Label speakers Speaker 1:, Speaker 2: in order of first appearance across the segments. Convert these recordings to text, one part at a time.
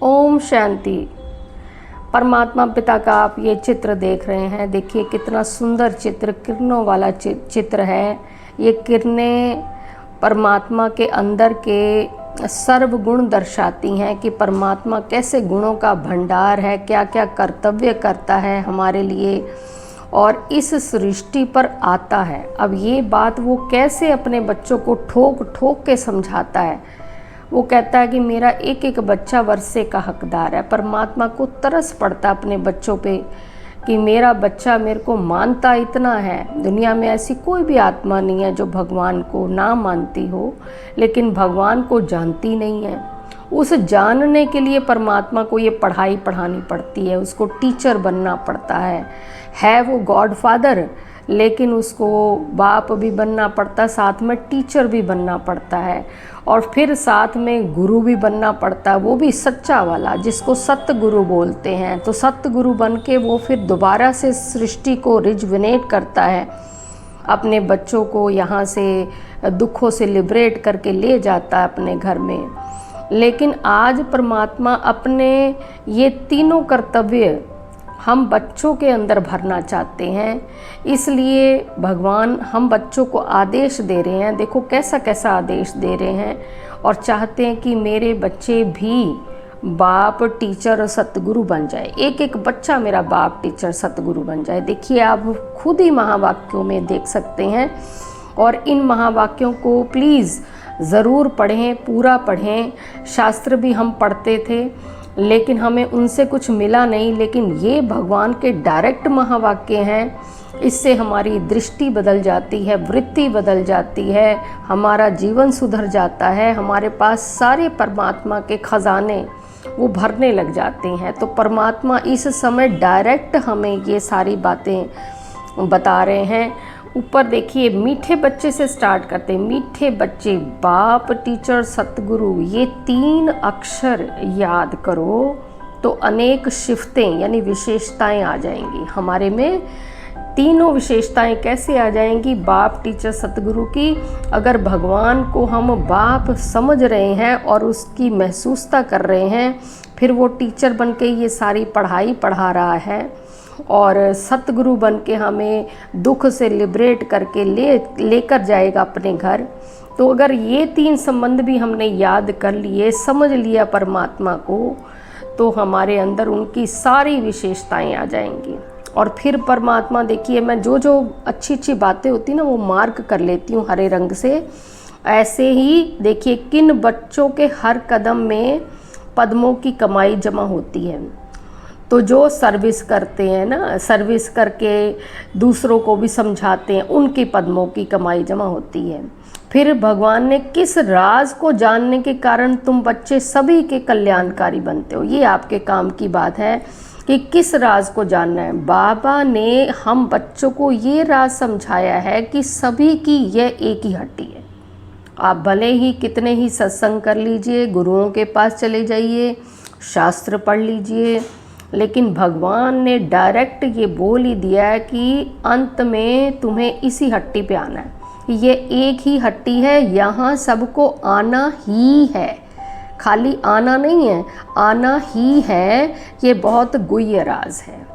Speaker 1: ओम शांति। परमात्मा पिता का आप ये चित्र देख रहे हैं, देखिए कितना सुंदर चित्र, किरणों वाला चित्र है। ये किरणें परमात्मा के अंदर के सर्व गुण दर्शाती हैं कि परमात्मा कैसे गुणों का भंडार है, क्या क्या कर्तव्य करता है हमारे लिए और इस सृष्टि पर आता है। अब ये बात वो कैसे अपने बच्चों को ठोक ठोक के समझाता है। वो कहता है कि मेरा एक एक बच्चा वर्षे का हकदार है। परमात्मा को तरस पड़ता अपने बच्चों पे कि मेरा बच्चा मेरे को मानता इतना है। दुनिया में ऐसी कोई भी आत्मा नहीं है जो भगवान को ना मानती हो, लेकिन भगवान को जानती नहीं है। उस जानने के लिए परमात्मा को ये पढ़ाई पढ़ानी पड़ती है, उसको टीचर बनना पड़ता है वो गॉड फादर, लेकिन उसको बाप भी बनना पड़ता है, साथ में टीचर भी बनना पड़ता है और फिर साथ में गुरु भी बनना पड़ता है, वो भी सच्चा वाला जिसको सत्य गुरु बोलते हैं। तो सत्य गुरु बन के वो फिर दोबारा से सृष्टि को रिजुविनेट करता है, अपने बच्चों को यहाँ से दुखों से लिबरेट करके ले जाता है अपने घर में। लेकिन आज परमात्मा अपने ये तीनों कर्तव्य हम बच्चों के अंदर भरना चाहते हैं, इसलिए भगवान हम बच्चों को आदेश दे रहे हैं। देखो कैसा कैसा आदेश दे रहे हैं और चाहते हैं कि मेरे बच्चे भी बाप, टीचर और सतगुरु बन जाए। एक एक बच्चा मेरा बाप, टीचर, सतगुरु बन जाए। देखिए आप खुद ही महावाक्यों में देख सकते हैं और इन महावाक्यों को प्लीज़ ज़रूर पढ़ें, पूरा पढ़ें। शास्त्र भी हम पढ़ते थे लेकिन हमें उनसे कुछ मिला नहीं, लेकिन ये भगवान के डायरेक्ट महावाक्य हैं। इससे हमारी दृष्टि बदल जाती है, वृत्ति बदल जाती है, हमारा जीवन सुधर जाता है, हमारे पास सारे परमात्मा के खजाने वो भरने लग जाते हैं। तो परमात्मा इस समय डायरेक्ट हमें ये सारी बातें बता रहे हैं। ऊपर देखिए मीठे बच्चे से स्टार्ट करते हैं। मीठे बच्चे, बाप, टीचर, सतगुरु, ये 3 अक्षर याद करो तो अनेक शिफ्तें यानी विशेषताएं आ जाएंगी हमारे में। तीनों विशेषताएं कैसे आ जाएंगी बाप, टीचर, सतगुरु की? अगर भगवान को हम बाप समझ रहे हैं और उसकी महसूसता कर रहे हैं, फिर वो टीचर बन के ये सारी पढ़ाई पढ़ा रहा है और सतगुरु बन के हमें दुख से लिबरेट करके लेकर जाएगा अपने घर। तो अगर ये 3 संबंध भी हमने याद कर लिए, समझ लिया परमात्मा को, तो हमारे अंदर उनकी सारी विशेषताएं आ जाएंगी। और फिर परमात्मा, देखिए मैं जो जो अच्छी अच्छी बातें होती ना वो मार्क कर लेती हूँ हरे रंग से। ऐसे ही देखिए किन बच्चों के हर कदम में पद्मों की कमाई जमा होती है। तो जो सर्विस करते हैं ना, सर्विस करके दूसरों को भी समझाते हैं, उनकी पद्मों की कमाई जमा होती है। फिर भगवान ने किस राज को जानने के कारण तुम बच्चे सभी के कल्याणकारी बनते हो, ये आपके काम की बात है कि किस राज को जानना है। बाबा ने हम बच्चों को ये राज समझाया है कि सभी की यह एक ही हड्डी है। आप भले ही कितने ही सत्संग कर लीजिए, गुरुओं के पास चले जाइए, शास्त्र पढ़ लीजिए, लेकिन भगवान ने डायरेक्ट ये बोल ही दिया है कि अंत में तुम्हें इसी हट्टी पे आना है। ये एक ही हट्टी है, यहाँ सबको आना ही है, खाली आना नहीं है, आना ही है। ये बहुत गुह्य राज है।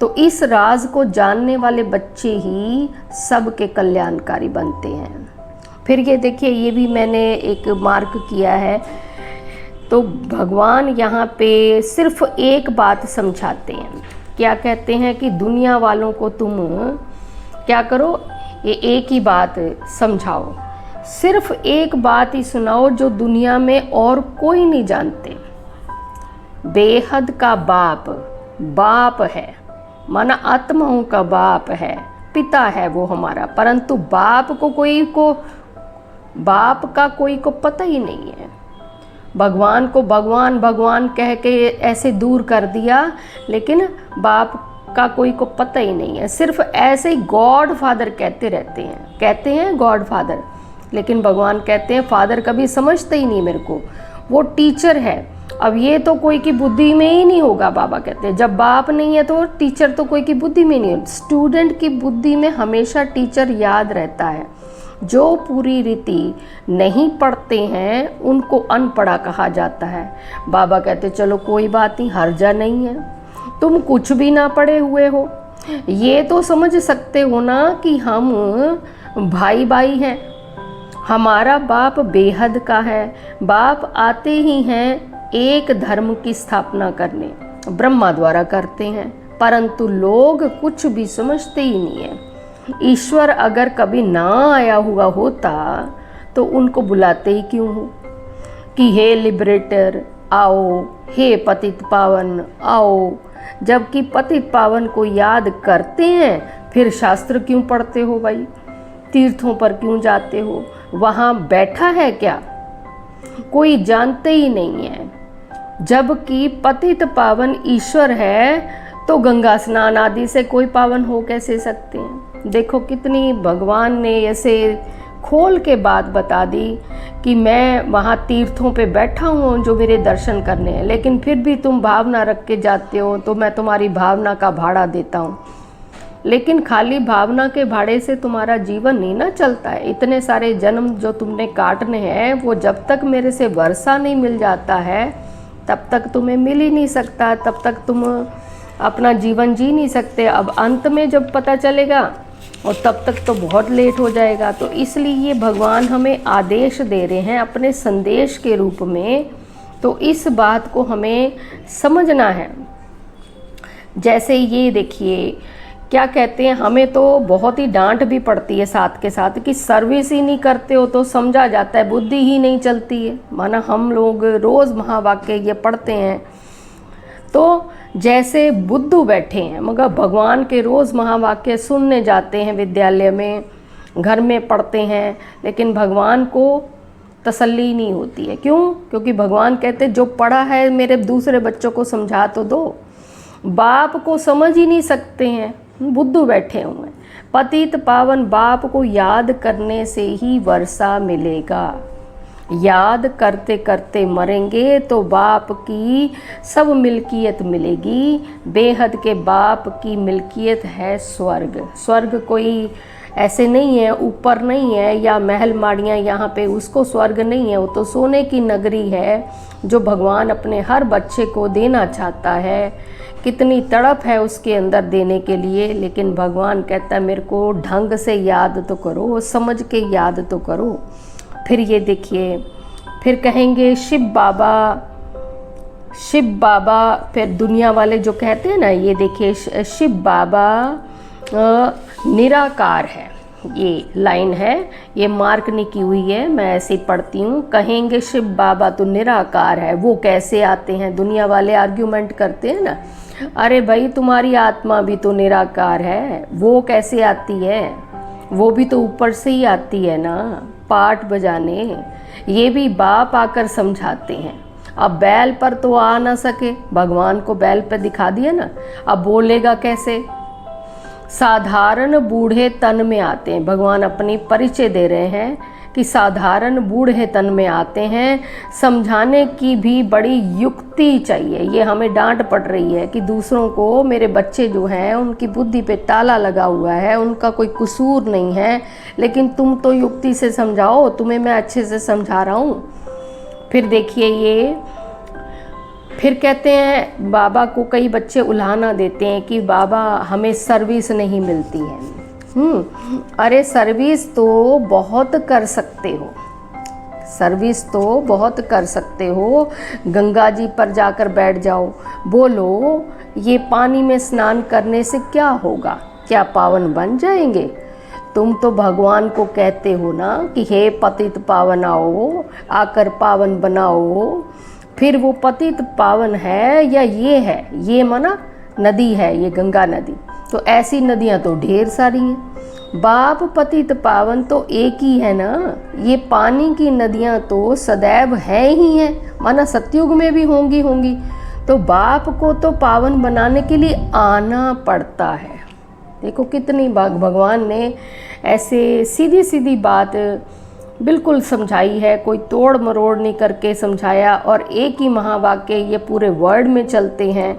Speaker 1: तो इस राज को जानने वाले बच्चे ही सबके कल्याणकारी बनते हैं। फिर ये देखिए, ये भी मैंने एक मार्क किया है। तो भगवान यहाँ पे सिर्फ एक बात समझाते हैं। क्या कहते हैं कि दुनिया वालों को तुम क्या करो, ये एक ही बात समझाओ, सिर्फ एक बात ही सुनाओ जो दुनिया में और कोई नहीं जानते। बेहद का बाप बाप है, माना आत्माओं का बाप है, पिता है वो हमारा, परंतु बाप का कोई को पता ही नहीं है। भगवान को भगवान भगवान कह के ऐसे दूर कर दिया, लेकिन बाप का कोई को पता ही नहीं है। सिर्फ ऐसे ही गॉड फादर कहते हैं गॉड फादर, लेकिन भगवान कहते हैं फादर कभी समझते ही नहीं मेरे को, वो टीचर है। अब ये तो कोई की बुद्धि में ही नहीं होगा। बाबा कहते हैं जब बाप नहीं है तो टीचर तो कोई की बुद्धि में नहीं है। स्टूडेंट की बुद्धि में हमेशा टीचर याद रहता है। जो पूरी रीति नहीं पढ़ते हैं उनको अनपढ़ा कहा जाता है। बाबा कहते चलो कोई बात नहीं, हर्जा नहीं है, तुम कुछ भी ना पढ़े हुए हो, ये तो समझ सकते हो ना कि हम भाई भाई हैं, हमारा बाप बेहद का है, बाप आते ही हैं एक धर्म की स्थापना करने, ब्रह्मा द्वारा करते हैं, परंतु लोग कुछ भी समझते ही नहीं है। ईश्वर अगर कभी ना आया हुआ होता तो उनको बुलाते ही क्यों हो कि हे लिबरेटर आओ, हे पतित पावन आओ। जबकि पतित पावन को याद करते हैं फिर शास्त्र क्यों पढ़ते हो भाई, तीर्थों पर क्यों जाते हो, वहाँ बैठा है क्या, कोई जानते ही नहीं है। जबकि पतित पावन ईश्वर है तो गंगा स्नान आदि से कोई पावन हो कैसे सकते हैं। देखो कितनी भगवान ने ऐसे खोल के बात बता दी कि मैं वहाँ तीर्थों पे बैठा हूँ जो मेरे दर्शन करने हैं, लेकिन फिर भी तुम भावना रख के जाते हो तो मैं तुम्हारी भावना का भाड़ा देता हूँ। लेकिन खाली भावना के भाड़े से तुम्हारा जीवन नहीं ना चलता है। इतने सारे जन्म जो तुमने काटने हैं वो जब तक मेरे से वर्षा नहीं मिल जाता है तब तक तुम्हें मिल ही नहीं सकता, तब तक तुम अपना जीवन जी नहीं सकते। अब अंत में जब पता चलेगा और तब तक तो बहुत लेट हो जाएगा। तो इसलिए ये भगवान हमें आदेश दे रहे हैं अपने संदेश के रूप में, तो इस बात को हमें समझना है। जैसे ये देखिए क्या कहते हैं, हमें तो बहुत ही डांट भी पड़ती है साथ के साथ कि सर्विस ही नहीं करते हो, तो समझा जाता है बुद्धि ही नहीं चलती है। माना हम लोग रोज़ महावाक्य ये पढ़ते हैं तो जैसे बुद्धू बैठे हैं, मगर भगवान के रोज़ महावाक्य सुनने जाते हैं, विद्यालय में घर में पढ़ते हैं, लेकिन भगवान को तसल्ली नहीं होती है। क्यों? क्योंकि भगवान कहते जो पढ़ा है मेरे दूसरे बच्चों को समझा तो दो। बाप को समझ ही नहीं सकते हैं, बुद्धू बैठे हुए हैं। पतित पावन बाप को याद करने से ही वर्षा मिलेगा। याद करते करते मरेंगे तो बाप की सब मिल्कियत मिलेगी। बेहद के बाप की मिल्कियत है स्वर्ग। स्वर्ग कोई ऐसे नहीं है, ऊपर नहीं है या महल माड़ियाँ यहाँ पे, उसको स्वर्ग नहीं है, वो तो सोने की नगरी है जो भगवान अपने हर बच्चे को देना चाहता है। कितनी तड़प है उसके अंदर देने के लिए, लेकिन भगवान कहता है मेरे को ढंग से याद तो करो, समझ के याद तो करो। फिर ये देखिए, फिर कहेंगे शिव बाबा, शिव बाबा। फिर दुनिया वाले जो कहते हैं ना, ये देखिए शिव बाबा निराकार है, ये लाइन है, ये मार्क नहीं की हुई है, मैं ऐसे ही पढ़ती हूँ। कहेंगे शिव बाबा तो निराकार है, वो कैसे आते हैं? दुनिया वाले आर्ग्यूमेंट करते हैं ना, अरे भाई तुम्हारी आत्मा भी तो निराकार है, वो कैसे आती है? वो भी तो ऊपर से ही आती है ना पाठ बजाने। ये भी बाप आकर समझाते हैं। अब बैल पर तो आ ना सके, भगवान को बैल पर दिखा दिया ना, अब बोलेगा कैसे? साधारण बूढ़े तन में आते हैं, भगवान अपनी परिचय दे रहे हैं कि साधारण बूढ़े तन में आते हैं। समझाने की भी बड़ी युक्ति चाहिए। ये हमें डांट पड़ रही है कि दूसरों को, मेरे बच्चे जो हैं उनकी बुद्धि पे ताला लगा हुआ है, उनका कोई कसूर नहीं है, लेकिन तुम तो युक्ति से समझाओ, तुम्हें मैं अच्छे से समझा रहा हूँ। फिर देखिए ये फिर कहते हैं, बाबा को कई बच्चे उल्हाना देते हैं कि बाबा हमें सर्विस नहीं मिलती है। अरे सर्विस तो बहुत कर सकते हो, सर्विस तो बहुत कर सकते हो। गंगा जी पर जाकर बैठ जाओ, बोलो ये पानी में स्नान करने से क्या होगा, क्या पावन बन जाएंगे? तुम तो भगवान को कहते हो ना कि हे पतित पावन आओ, आकर पावन बनाओ। फिर वो पतित पावन है या ये है, ये माना नदी है, ये गंगा नदी, तो ऐसी नदियाँ तो ढेर सारी हैं। बाप पतित पावन तो एक ही है ना। ये पानी की नदियाँ तो सदैव है ही हैं, माना सतयुग में भी होंगी। तो बाप को तो पावन बनाने के लिए आना पड़ता है। देखो कितनी भगवान ने ऐसे सीधी सीधी बात बिल्कुल समझाई है, कोई तोड़ मरोड़ नहीं करके समझाया। और एक ही महावाक्य ये पूरे वर्ल्ड में चलते हैं,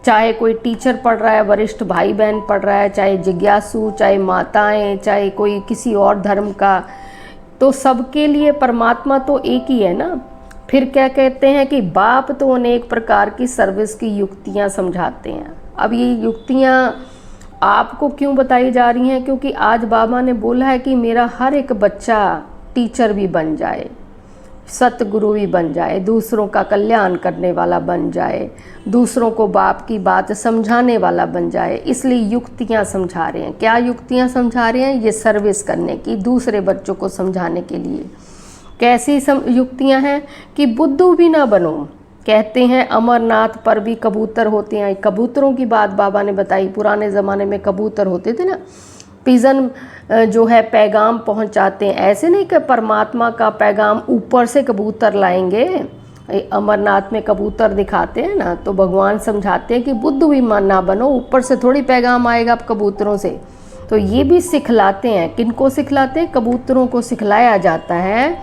Speaker 1: चाहे कोई टीचर पढ़ रहा है, वरिष्ठ भाई बहन पढ़ रहा है, चाहे जिज्ञासु, चाहे माताएं, चाहे कोई किसी और धर्म का, तो सबके लिए परमात्मा तो एक ही है ना। फिर क्या कहते हैं कि बाप तो अनेक प्रकार की सर्विस की युक्तियां समझाते हैं। अब ये युक्तियां आपको क्यों बताई जा रही हैं? क्योंकि आज बाबा ने बोला है कि मेरा हर एक बच्चा टीचर भी बन जाए, सतगुरु भी बन जाए, दूसरों का कल्याण करने वाला बन जाए, दूसरों को बाप की बात समझाने वाला बन जाए। इसलिए युक्तियाँ समझा रहे हैं। क्या युक्तियाँ समझा रहे हैं? ये सर्विस करने की, दूसरे बच्चों को समझाने के लिए। कैसी युक्तियाँ हैं? कि बुद्धू भी ना बनो। कहते हैं अमरनाथ पर भी कबूतर होते हैं। कबूतरों की बात बाबा ने बताई। पुराने ज़माने में कबूतर होते थे ना, पिजन जो है पैगाम पहुंचाते हैं। ऐसे नहीं कि परमात्मा का पैगाम ऊपर से कबूतर लाएंगे। अमरनाथ में कबूतर दिखाते हैं ना, तो भगवान समझाते हैं कि बुद्धू भी ना बनो, ऊपर से थोड़ी पैगाम आएगा आप कबूतरों से। तो ये भी सिखलाते हैं। किनको सिखलाते हैं? कबूतरों को सिखलाया जाता है,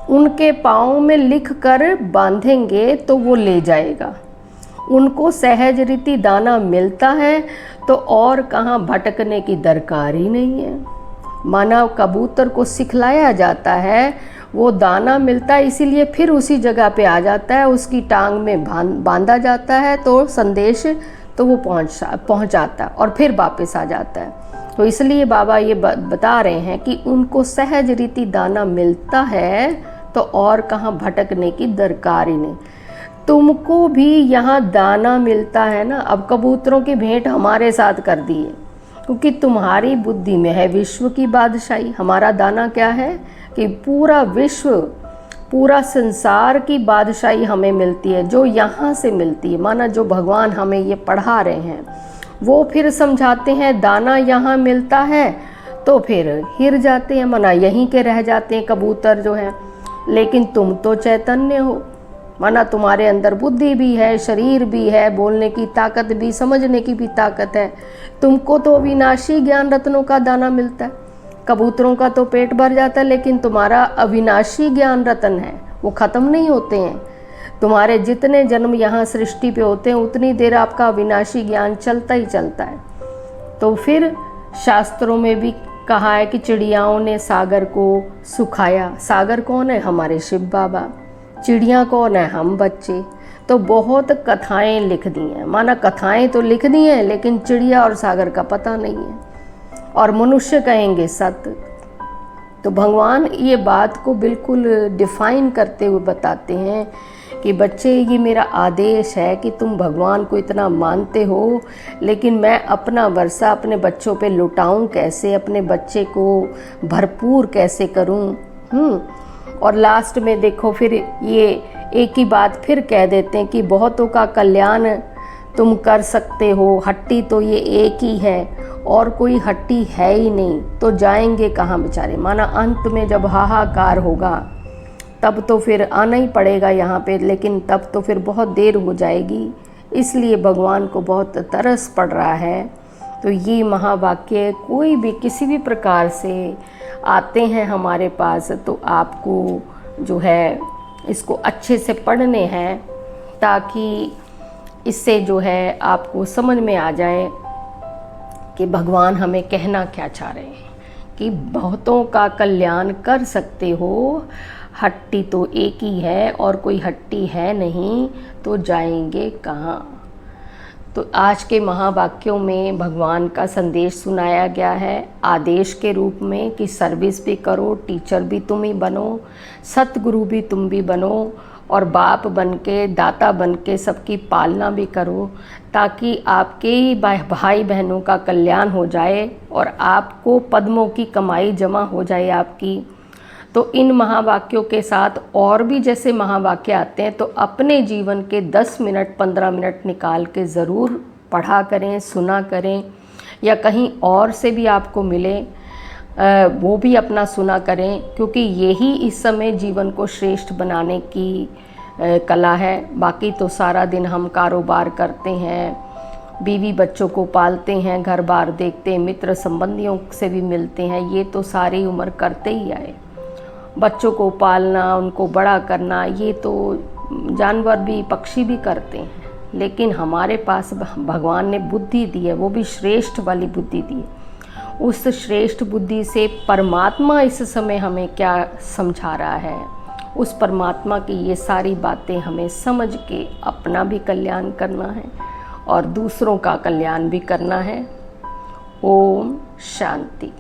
Speaker 1: उनके पाँव में लिख कर बांधेंगे तो वो ले जाएगा। उनको सहज रीति दाना मिलता है तो और कहाँ भटकने की दरकार ही नहीं है। माना कबूतर को सिखलाया जाता है, वो दाना मिलता है, इसीलिए फिर उसी जगह पे आ जाता है, उसकी टांग में बांधा जाता है तो संदेश तो वो पहुंचाता है और फिर वापस आ जाता है। तो इसलिए बाबा ये बता रहे हैं कि उनको सहज रीति दाना मिलता है तो और कहाँ भटकने की दरकार ही नहीं। तुमको भी यहाँ दाना मिलता है ना। अब कबूतरों की भेंट हमारे साथ कर दी है, क्योंकि तुम्हारी बुद्धि में है विश्व की बादशाही। हमारा दाना क्या है? कि पूरा विश्व, पूरा संसार की बादशाही हमें मिलती है, जो यहाँ से मिलती है। माना जो भगवान हमें ये पढ़ा रहे हैं, वो फिर समझाते हैं दाना यहाँ मिलता है तो फिर हिर जाते हैं, माना यहीं के रह जाते हैं कबूतर जो हैं। लेकिन तुम तो चैतन्य हो, माना तुम्हारे अंदर बुद्धि भी है, शरीर भी है, बोलने की ताकत भी, समझने की भी ताकत है। तुमको तो अविनाशी ज्ञान रत्नों का दाना मिलता है। कबूतरों का तो पेट भर जाता है, लेकिन तुम्हारा अविनाशी ज्ञान रत्न है, वो ख़त्म नहीं होते हैं। तुम्हारे जितने जन्म यहाँ सृष्टि पे होते हैं उतनी देर आपका अविनाशी ज्ञान चलता ही चलता है। तो फिर शास्त्रों में भी कहा है कि चिड़ियाओं ने सागर को सुखाया। सागर कौन है? हमारे शिव बाबा। चिड़िया कौन है? हम बच्चे। तो बहुत कथाएं लिख दी हैं। माना कथाएं तो लिख दी हैं, लेकिन चिड़िया और सागर का पता नहीं है, और मनुष्य कहेंगे सत्य। तो भगवान ये बात को बिल्कुल डिफाइन करते हुए बताते हैं कि बच्चे, ये मेरा आदेश है कि तुम भगवान को इतना मानते हो, लेकिन मैं अपना वर्षा अपने बच्चों पे लुटाऊं कैसे, अपने बच्चे को भरपूर कैसे करूं। और लास्ट में देखो फिर ये एक ही बात फिर कह देते हैं कि बहुतों का कल्याण तुम कर सकते हो, हट्टी तो ये एक ही है और कोई हट्टी है ही नहीं, तो जाएंगे कहाँ बेचारे। माना अंत में जब हाहाकार होगा तब तो फिर आना ही पड़ेगा यहाँ पे, लेकिन तब तो फिर बहुत देर हो जाएगी। इसलिए भगवान को बहुत तरस पड़ रहा है। तो ये महावाक्य कोई भी किसी भी प्रकार से आते हैं हमारे पास, तो आपको जो है इसको अच्छे से पढ़ने हैं, ताकि इससे जो है आपको समझ में आ जाए कि भगवान हमें कहना क्या चाह रहे हैं। कि बहुतों का कल्याण कर सकते हो, हट्टी तो एक ही है और कोई हट्टी है नहीं, तो जाएंगे कहाँ। तो आज के महावाक्यों में भगवान का संदेश सुनाया गया है आदेश के रूप में कि सर्विस भी करो, टीचर भी तुम ही बनो, सतगुरु भी तुम भी बनो, और बाप बन के, दाता बन के सबकी पालना भी करो, ताकि आपके ही भाई बहनों का कल्याण हो जाए और आपको पद्मों की कमाई जमा हो जाए आपकी। तो इन महावाक्यों के साथ और भी जैसे महावाक्य आते हैं, तो अपने जीवन के 10 मिनट 15 मिनट निकाल के ज़रूर पढ़ा करें, सुना करें, या कहीं और से भी आपको मिले वो भी अपना सुना करें, क्योंकि यही इस समय जीवन को श्रेष्ठ बनाने की कला है। बाकी तो सारा दिन हम कारोबार करते हैं, बीवी बच्चों को पालते हैं, घर बार देखते हैं, मित्र संबंधियों से भी मिलते हैं, ये तो सारी उम्र करते ही आए। बच्चों को पालना, उनको बड़ा करना, ये तो जानवर भी, पक्षी भी करते हैं। लेकिन हमारे पास भगवान ने बुद्धि दी है, वो भी श्रेष्ठ वाली बुद्धि दी है। उस श्रेष्ठ बुद्धि से परमात्मा इस समय हमें क्या समझा रहा है, उस परमात्मा की ये सारी बातें हमें समझ के अपना भी कल्याण करना है और दूसरों का कल्याण भी करना है। ओम शांति।